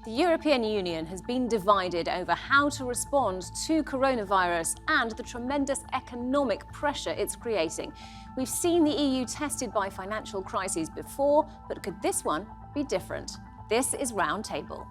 The European Union has been divided over how to respond to coronavirus and the tremendous economic pressure it's creating. We've seen the EU tested by financial crises before, but could this one be different? This is Roundtable.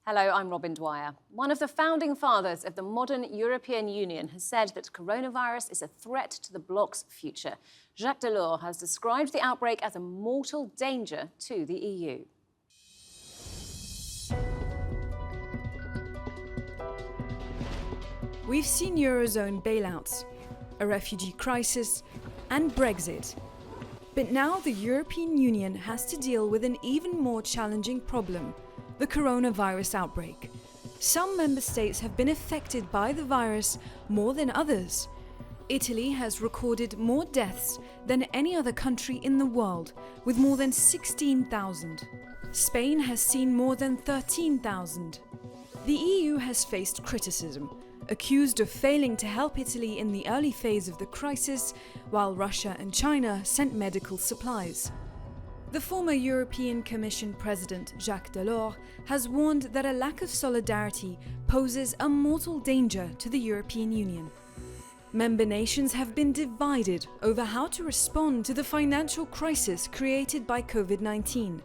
Hello, I'm Robin Dwyer. One of the founding fathers of the modern European Union has said that coronavirus is a threat to the bloc's future. Jacques Delors has described the outbreak as a mortal danger to the EU. We've seen Eurozone bailouts, a refugee crisis, and Brexit. But now the European Union has to deal with an even more challenging problem: the coronavirus outbreak. Some member states have been affected by the virus more than others. Italy has recorded more deaths than any other country in the world, with more than 16,000. Spain has seen more than 13,000. The EU has faced criticism, accused of failing to help Italy in the early phase of the crisis, while Russia and China sent medical supplies. The former European Commission President Jacques Delors has warned that a lack of solidarity poses a mortal danger to the European Union. Member nations have been divided over how to respond to the financial crisis created by COVID-19.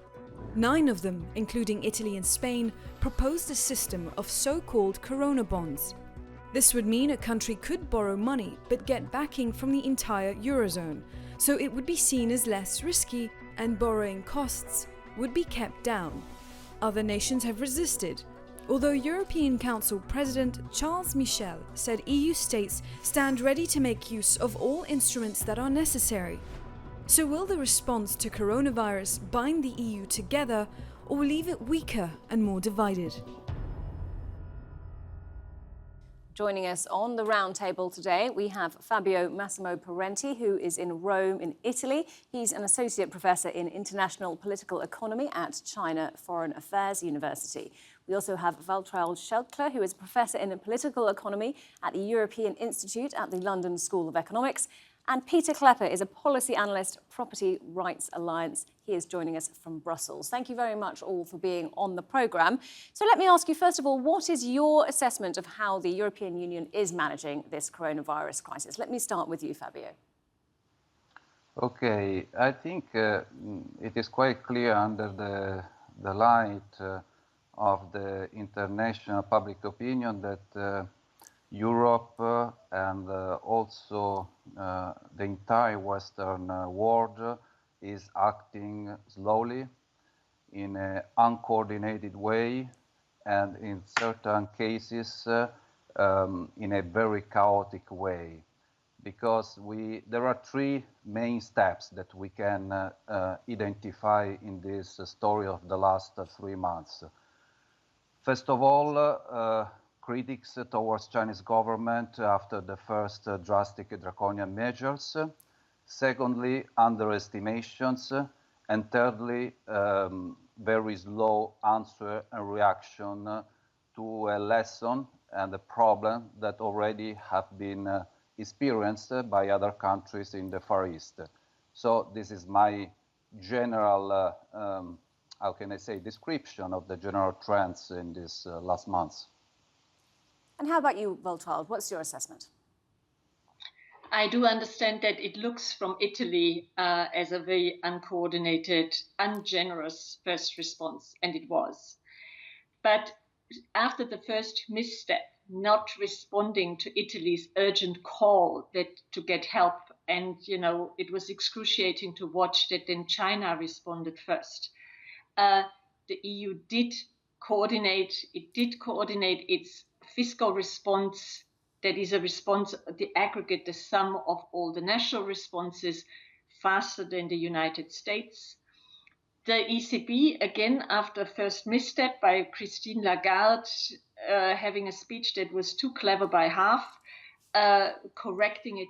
9 of them, including Italy and Spain, proposed a system of so-called corona bonds. This would mean a country could borrow money but get backing from the entire Eurozone, so it would be seen as less risky and borrowing costs would be kept down. Other nations have resisted, although European Council President Charles Michel said EU states stand ready to make use of all instruments that are necessary. So will the response to coronavirus bind the EU together or leave it weaker and more divided? Joining us on the roundtable today, we have Fabio Massimo Parenti, who is in Rome in Italy. He's an associate professor in international political economy at China Foreign Affairs University. We also have Waltraud Schelkle, who is a professor in political economy at the European Institute at the London School of Economics. And Pieter Cleppe is a policy analyst, Property Rights Alliance. He is joining us from Brussels. Thank you very much all for being on the programme. So let me ask you, first of all, what is your assessment of how the European Union is managing this coronavirus crisis? Let me start with you, Fabio. Okay, I think it is quite clear under the light of the international public opinion that Europe and also the entire Western world is acting slowly in an uncoordinated way and in certain cases in a very chaotic way, because there are 3 main steps that we can identify in this story of the last 3 months. First of all, critics towards Chinese government after the first drastic draconian measures. Secondly, underestimations. And thirdly, very slow answer and reaction to a lesson and a problem that already have been experienced by other countries in the Far East. So this is my general, how can I say, description of the general trends in these last months. And how about you, Waltraud? What's your assessment? I do understand that it looks from Italy as a very uncoordinated, ungenerous first response, and it was. But after the first misstep, not responding to Italy's urgent call to get help, and it was excruciating to watch that then China responded first. The EU did coordinate. It did coordinate its fiscal response, that is a response, the aggregate, the sum of all the national responses, faster than the United States. The ECB, again, after first misstep by Christine Lagarde, having a speech that was too clever by half, correcting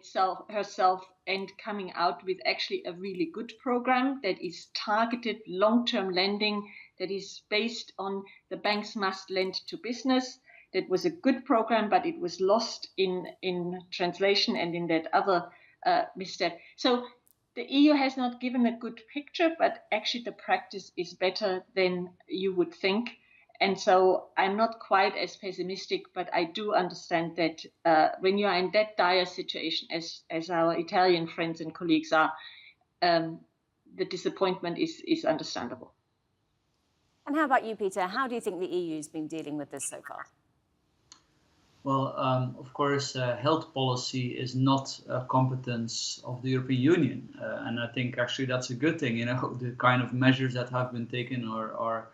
herself and coming out with actually a really good program that is targeted long-term lending that is based on the banks must lend to business. That was a good program, but it was lost in translation and in that other misstep. So the EU has not given a good picture, but actually the practice is better than you would think. And so I'm not quite as pessimistic, but I do understand that when you are in that dire situation, as our Italian friends and colleagues are, the disappointment is understandable. And how about you, Peter? How do you think the EU has been dealing with this so far? Well, of course, health policy is not a competence of the European Union. And I think actually that's a good thing. You know, the kind of measures that have been taken are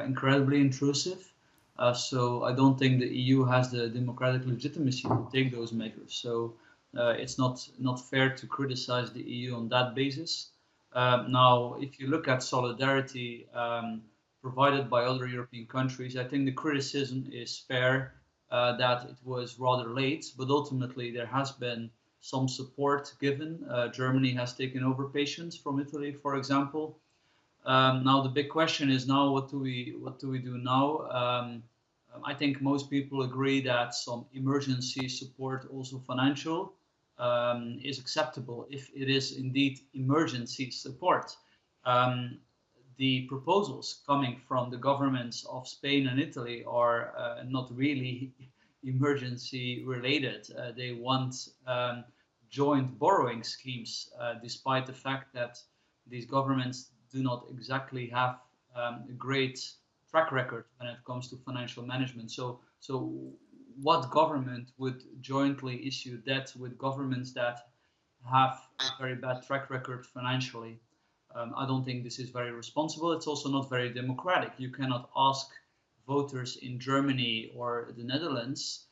incredibly intrusive. So I don't think the EU has the democratic legitimacy to take those measures. So it's not fair to criticize the EU on that basis. Now, if you look at solidarity provided by other European countries, I think the criticism is fair. That it was rather late, but ultimately there has been some support given. Germany has taken over patients from Italy, for example. Now the big question is now what do we do now? I think most people agree that some emergency support, also financial, is acceptable if it is indeed emergency support. The proposals coming from the governments of Spain and Italy are not really emergency related. They want joint borrowing schemes, despite the fact that these governments do not exactly have a great track record when it comes to financial management. So what government would jointly issue debt with governments that have a very bad track record financially? I don't think this is very responsible. It's also not very democratic. You cannot ask voters in Germany or the Netherlands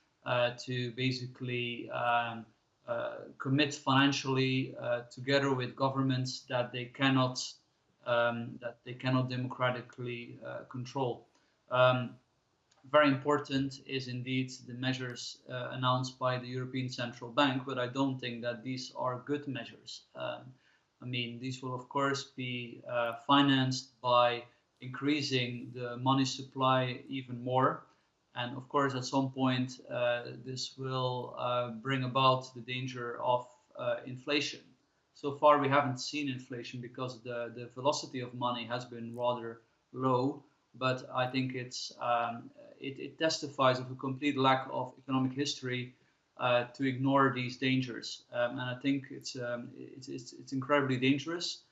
to basically commit financially together with governments that they cannot democratically control. Very important is indeed the measures announced by the European Central Bank, but I don't think that these are good measures. I mean, these will of course be financed by increasing the money supply even more. And of course, at some point, this will bring about the danger of inflation. So far, we haven't seen inflation because the velocity of money has been rather low. But I think it testifies of a complete lack of economic history to ignore these dangers, and I think it's incredibly dangerous.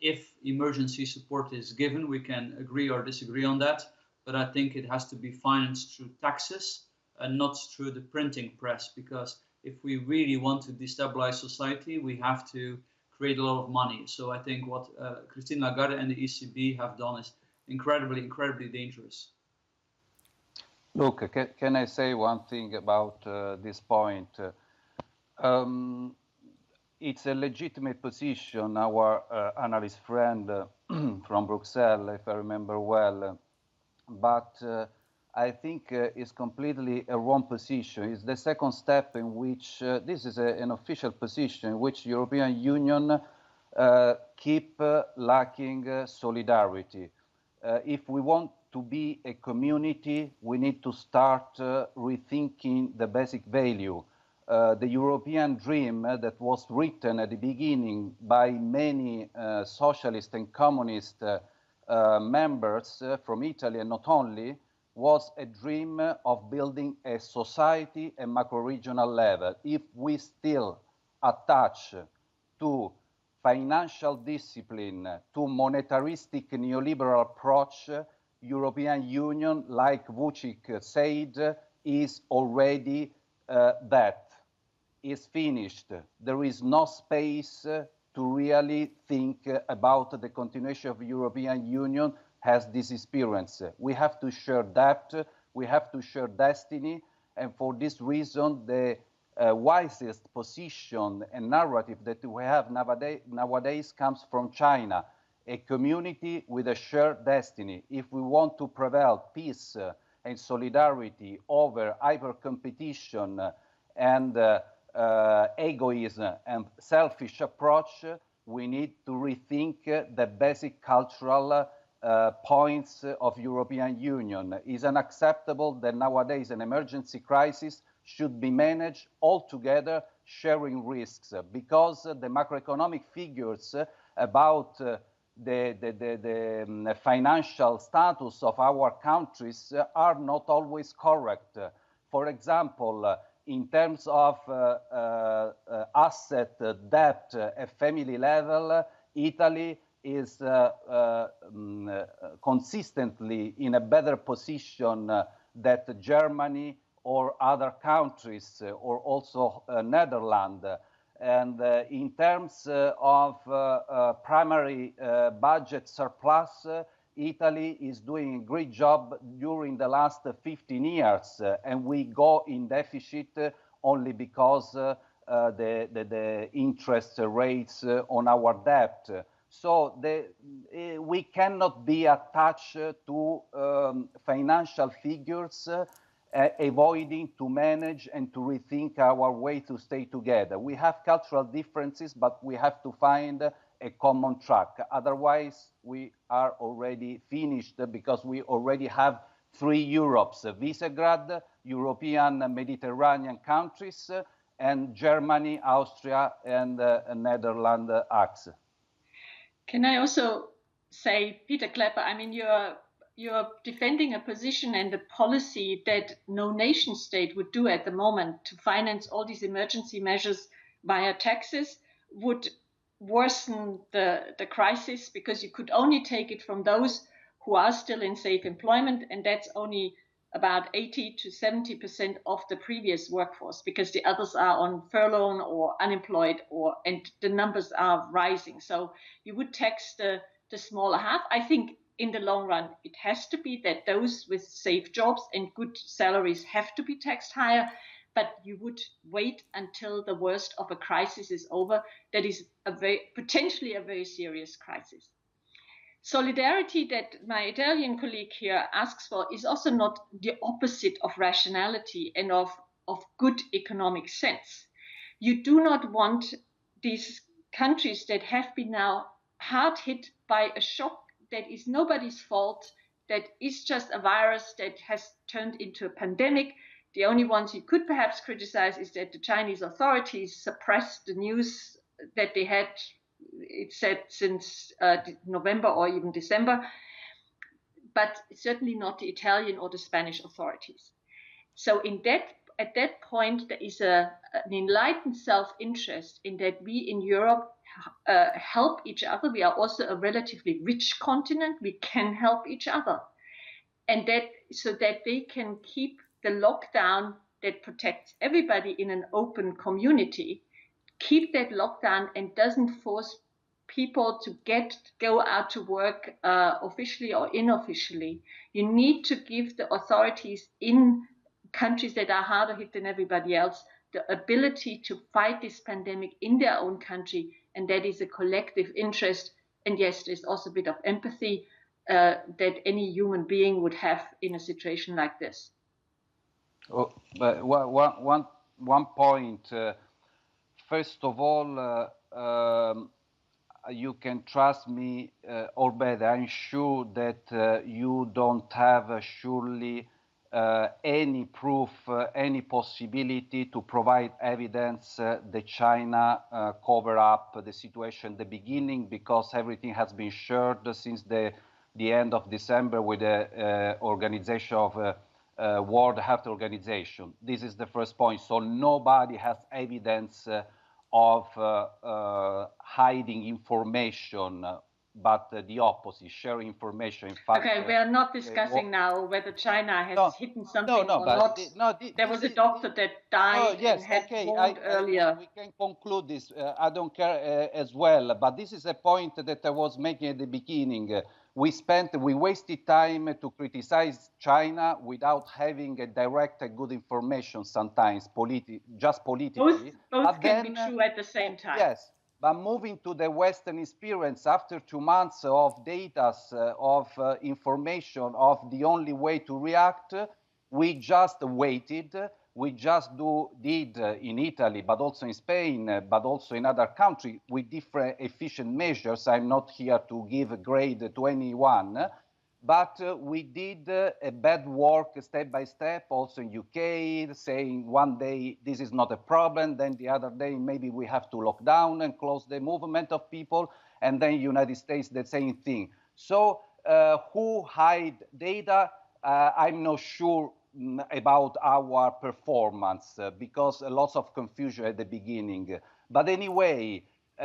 If emergency support is given, we can agree or disagree on that. But I think it has to be financed through taxes and not through the printing press, because if we really want to destabilize society, we have to create a lot of money. So I think what Christine Lagarde and the ECB have done is incredibly, incredibly dangerous. Look, can I say one thing about this point? It's a legitimate position. Our analyst friend from Brussels, if I remember well, but I think it's completely a wrong position. It's the second step in which this is an official position in which European Union keep lacking solidarity. If we want to be a community, we need to start rethinking the basic value. The European dream that was written at the beginning by many socialist and communist members from Italy, and not only, was a dream of building a society at macro-regional level. If we still attach to financial discipline, to monetaristic neoliberal approach, European Union, like Vucic said, is already dead, is finished. There is no space to really think about the continuation of European Union as this experience. We have to share that, we have to share destiny, and for this reason, the wisest position and narrative that we have nowadays comes from China, a community with a shared destiny. If we want to prevail peace and solidarity over hyper-competition and egoism and selfish approach, we need to rethink the basic cultural points of European Union. It is unacceptable that nowadays an emergency crisis should be managed all together, sharing risks, because the macroeconomic figures about the financial status of our countries are not always correct. For example, in terms of asset debt at family level, Italy is consistently in a better position than Germany or other countries, or also Netherlands. And in terms of primary budget surplus, Italy is doing a great job during the last 15 years, and we go in deficit only because the interest rates on our debt. So we cannot be attached to financial figures, avoiding to manage and to rethink our way to stay together. We have cultural differences, but we have to find a common track. Otherwise, we are already finished, because we already have 3 Europes: Visegrad, European Mediterranean countries, and Germany, Austria, and Netherlands axis. Can I also say, Pieter Cleppe, I mean, you're defending a position and a policy that no nation state would do at the moment to finance all these emergency measures via taxes, would worsen the crisis, because you could only take it from those who are still in safe employment, and that's only about 80 to 70% of the previous workforce, because the others are on furlough or unemployed, and the numbers are rising. So you would tax the smaller half. I think in the long run, it has to be that those with safe jobs and good salaries have to be taxed higher, but you would wait until the worst of a crisis is over. That is potentially a very serious crisis. Solidarity that my Italian colleague here asks for is also not the opposite of rationality and of good economic sense. You do not want these countries that have been now hard hit by a shock that is nobody's fault, that is just a virus that has turned into a pandemic. The only ones you could perhaps criticize is that the Chinese authorities suppressed the news that they had, it said, since November or even December, but certainly not the Italian or the Spanish authorities. So at that point, there is an enlightened self-interest in that we in Europe help each other. We are also a relatively rich continent. We can help each other, and that so that they can keep the lockdown that protects everybody in an open community, keep that lockdown and doesn't force people to go out to work officially or unofficially. You need to give the authorities in countries that are harder hit than everybody else the ability to fight this pandemic in their own country, and that is a collective interest. And yes, there's also a bit of empathy that any human being would have in a situation like this. Oh, but one point. First of all, you can trust me, or better, I'm sure that you don't have surely any proof, any possibility to provide evidence that China cover up the situation at the beginning, because everything has been shared since the end of December with the organization of World Health Organization. This is the first point. So nobody has evidence of hiding information, but the opposite, sharing information. In fact, okay, we are not discussing now whether China has hidden something or not. There was a doctor that died and had warned earlier. We can conclude this. I don't care as well, but this is a point that I was making at the beginning. We wasted time to criticize China without having a direct good information sometimes, just politically. Both can be true at the same time. Yes, but moving to the Western experience, after 2 months of data, of information, of the only way to react, we just waited. we just did in Italy, but also in Spain, but also in other countries with different efficient measures. I'm not here to give a grade to anyone, but we did a bad work step by step, also in UK, saying one day this is not a problem, then the other day maybe we have to lock down and close the movement of people, and then United States, the same thing. So who hide data? I'm not sure about our performance because lots of confusion at the beginning. But anyway,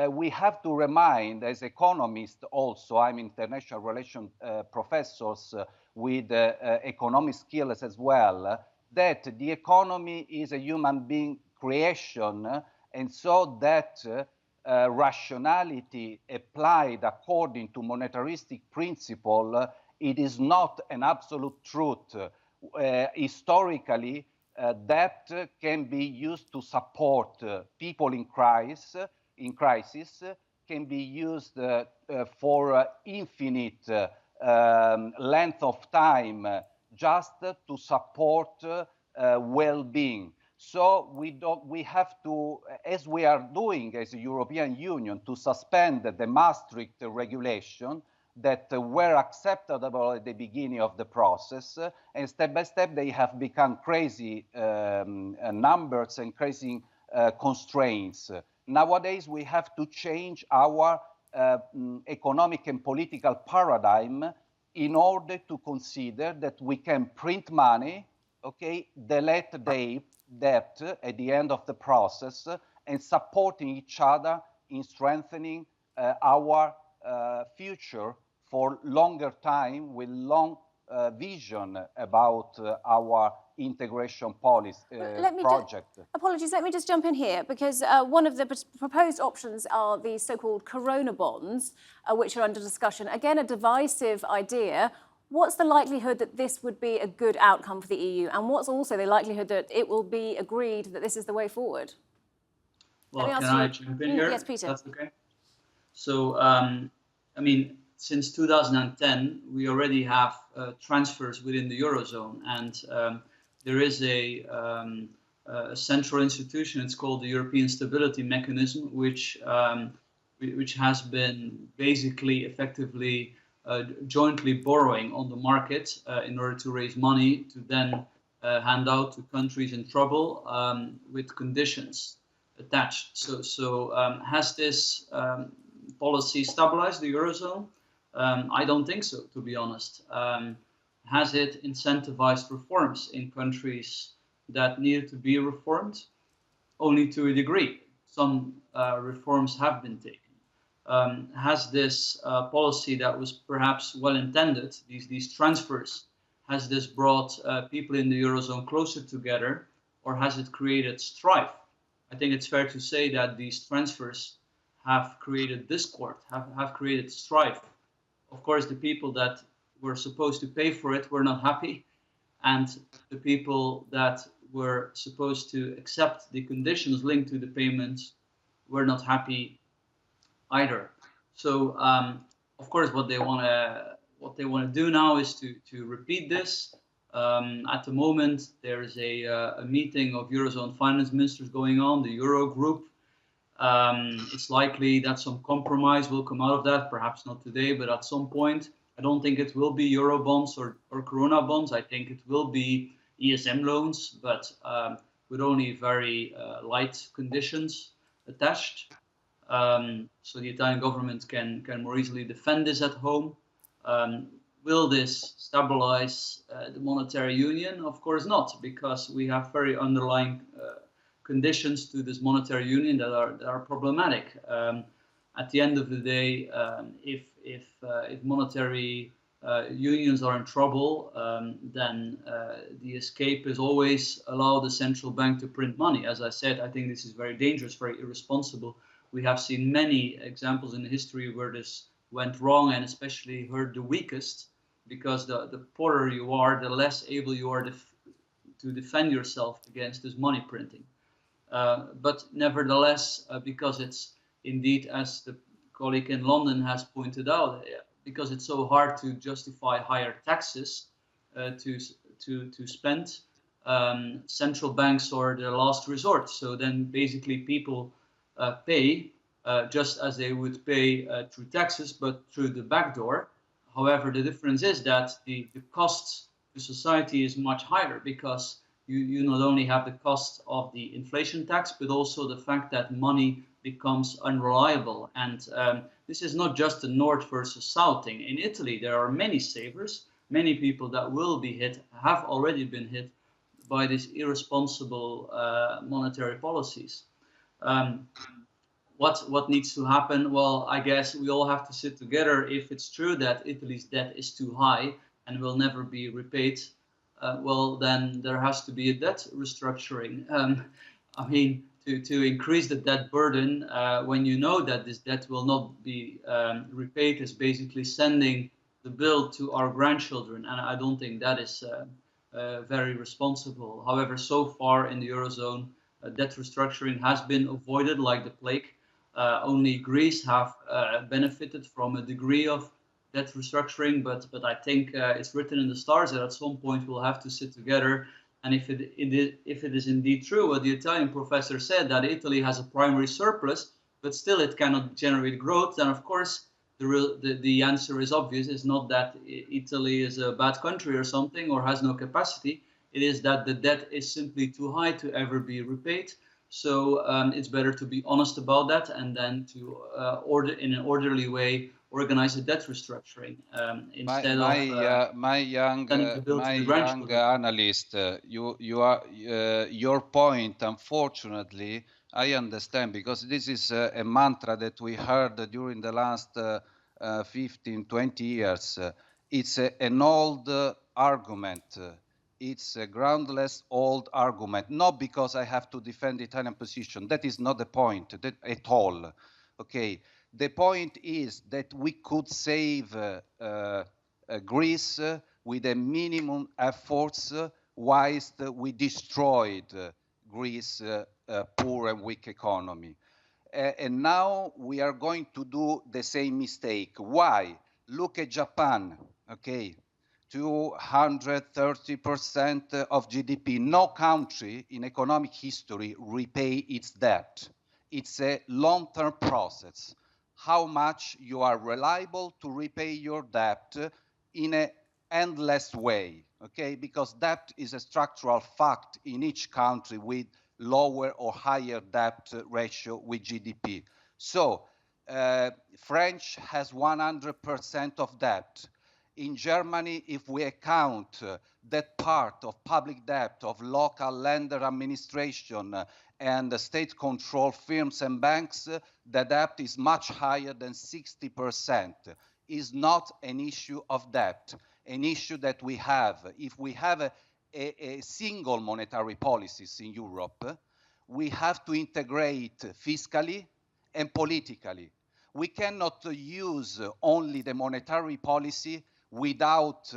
we have to remind, as economists also, I'm international relations professors with economic skills as well, that the economy is a human being creation, and so that rationality applied according to monetaristic principle, it is not an absolute truth. Historically, that can be used to support people in crisis, can be used for infinite length of time, just to support well-being. So we have to, as we are doing as a European Union, to suspend the Maastricht regulation that were acceptable at the beginning of the process, and step by step they have become crazy numbers and crazy constraints. Nowadays we have to change our economic and political paradigm in order to consider that we can print money, okay, delete debt at the end of the process, and supporting each other in strengthening our future for longer time with long vision about our integration policy project. Apologies, let me just jump in here, because one of the proposed options are the so-called corona bonds, which are under discussion. Again, a divisive idea. What's the likelihood that this would be a good outcome for the EU? And what's also the likelihood that it will be agreed that this is the way forward? Well, can I jump in here? Yes, Peter. That's okay. So, I mean, since 2010, we already have transfers within the Eurozone, and there is a central institution. It's called the European Stability Mechanism, which has been basically effectively jointly borrowing on the market in order to raise money to then hand out to countries in trouble with conditions attached. So has this policy stabilized the Eurozone? I don't think so, to be honest. Has it incentivized reforms in countries that needed to be reformed? Only to a degree. Some reforms have been taken. Has this policy that was perhaps well-intended, these transfers, has this brought people in the Eurozone closer together, or has it created strife? I think it's fair to say that these transfers have created discord, have created strife. Of course, the people that were supposed to pay for it were not happy, and the people that were supposed to accept the conditions linked to the payments were not happy either. So, of course, what they want to do now is to repeat this. At the moment, there is a meeting of Eurozone finance ministers going on, the Euro group. It's likely that some compromise will come out of that, perhaps not today, but at some point. I don't think it will be Euro bonds or Corona bonds. I think it will be ESM loans, but with only very light conditions attached. So the Italian government can more easily defend this at home. Will this stabilize the monetary union? Of course not, because we have very underlying conditions to this monetary union that are problematic. At the end of the day, if monetary unions are in trouble, then the escape is always allow the central bank to print money. As I said, I think this is very dangerous, very irresponsible. We have seen many examples in history where this went wrong, and especially hurt the weakest, because the poorer you are, the less able you are to defend yourself against this money printing. But nevertheless, because it's indeed, as the colleague in London has pointed out, because it's so hard to justify higher taxes to spend, central banks are the last resort. So then basically people pay just as they would pay through taxes, but through the back door. However, the difference is that the cost to society is much higher, because you not only have the cost of the inflation tax, but also the fact that money becomes unreliable. And this is not just a north versus south thing. In Italy, there are many savers, many people that will be hit, have already been hit by these irresponsible monetary policies. What needs to happen? Well, I guess we all have to sit together. If it's true that Italy's debt is too high and will never be repaid, well, then there has to be a debt restructuring. I mean, to increase the debt burden when you know that this debt will not be repaid is basically sending the bill to our grandchildren, and I don't think that is very responsible. However, so far in the Eurozone, debt restructuring has been avoided like the plague. Only Greece have benefited from a degree of debt restructuring, but I think it's written in the stars that at some point we'll have to sit together. And if it is indeed true what the Italian professor said, that Italy has a primary surplus, but still it cannot generate growth, then of course the answer is obvious. It's not that Italy is a bad country or something, or has no capacity. It is that the debt is simply too high to ever be repaid. So it's better to be honest about that, and then to in an orderly way organize a debt restructuring instead of my young analyst. You are your point. Unfortunately, I understand, because this is a mantra that we heard during the last 15, 20 years. It's an old argument. It's a groundless old argument, not because I have to defend the Italian position. That is not the point at all. Okay, the point is that we could save Greece with a minimum efforts, whilst we destroyed Greece poor and weak economy. And now we are going to do the same mistake. Why? Look at Japan, okay? 230% of GDP. No country in economic history repay its debt. It's a long-term process. How much you are reliable to repay your debt in an endless way, okay? Because debt is a structural fact in each country with lower or higher debt ratio with GDP. So French has 100% of debt. In Germany, if we account that part of public debt of local lender administration and state-controlled firms and banks, the debt is much higher than 60%. Is not an issue of debt, an issue that we have. If we have a single monetary policies in Europe, we have to integrate fiscally and politically. We cannot use only the monetary policy without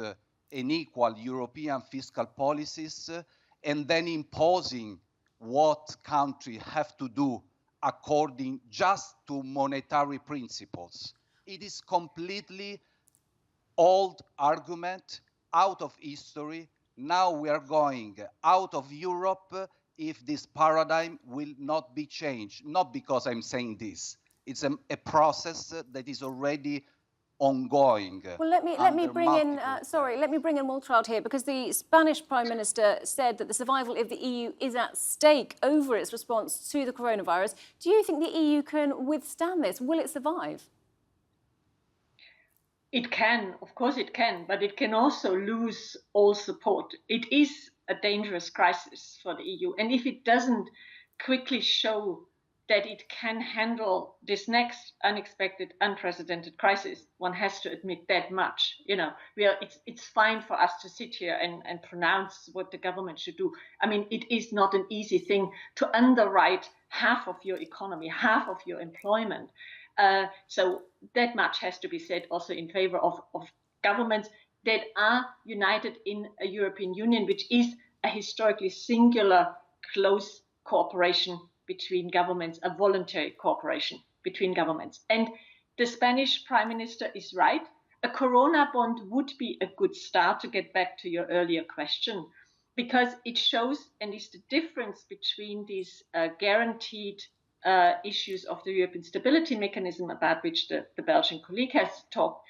an equal European fiscal policies and then imposing what countries have to do according just to monetary principles. It is completely old argument, out of history. Now we are going out of Europe if this paradigm will not be changed. Not because I'm saying this. It's a process that is already ongoing. Well, let me bring in Waltraud here, because the Spanish Prime Minister said that the survival of the EU is at stake over its response to the coronavirus. Do you think the EU can withstand this? Will it survive? It can, of course it can, but it can also lose all support. It is a dangerous crisis for the EU, and if it doesn't quickly show that it can handle this next unexpected, unprecedented crisis, one has to admit that much. You know, it's fine for us to sit here and pronounce what the government should do. I mean, it is not an easy thing to underwrite half of your economy, half of your employment. So that much has to be said also in favor of governments that are united in a European Union, which is a historically singular, close cooperation between governments, a voluntary cooperation between governments. And the Spanish Prime Minister is right. A Corona bond would be a good start, to get back to your earlier question. because it shows, and is the difference between these guaranteed issues of the European Stability Mechanism, about which the Belgian colleague has talked,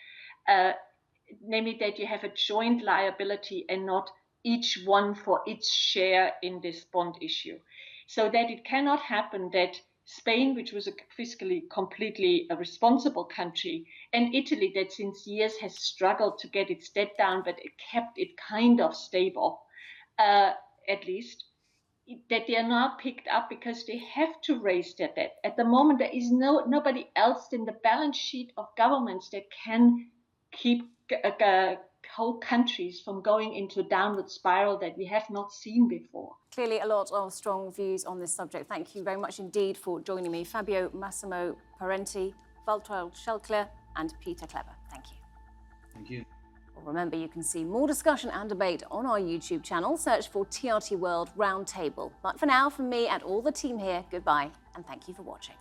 namely that you have a joint liability and not each one for its share in this bond issue. So that it cannot happen that Spain, which was a fiscally completely responsible country, and Italy, that since years has struggled to get its debt down, but it kept it kind of stable, at least, that they are now picked up because they have to raise their debt. At the moment, there is nobody else in the balance sheet of governments that can keep whole countries from going into a downward spiral that we have not seen before. Clearly a lot of strong views on this subject. Thank you very much indeed for joining me. Fabio, Massimo, Parenti, Waltraud Schelkle and Pieter Cleppe. Thank you. Thank you. Well, remember, you can see more discussion and debate on our YouTube channel. Search for TRT World Roundtable. But for now, from me and all the team here, goodbye and thank you for watching.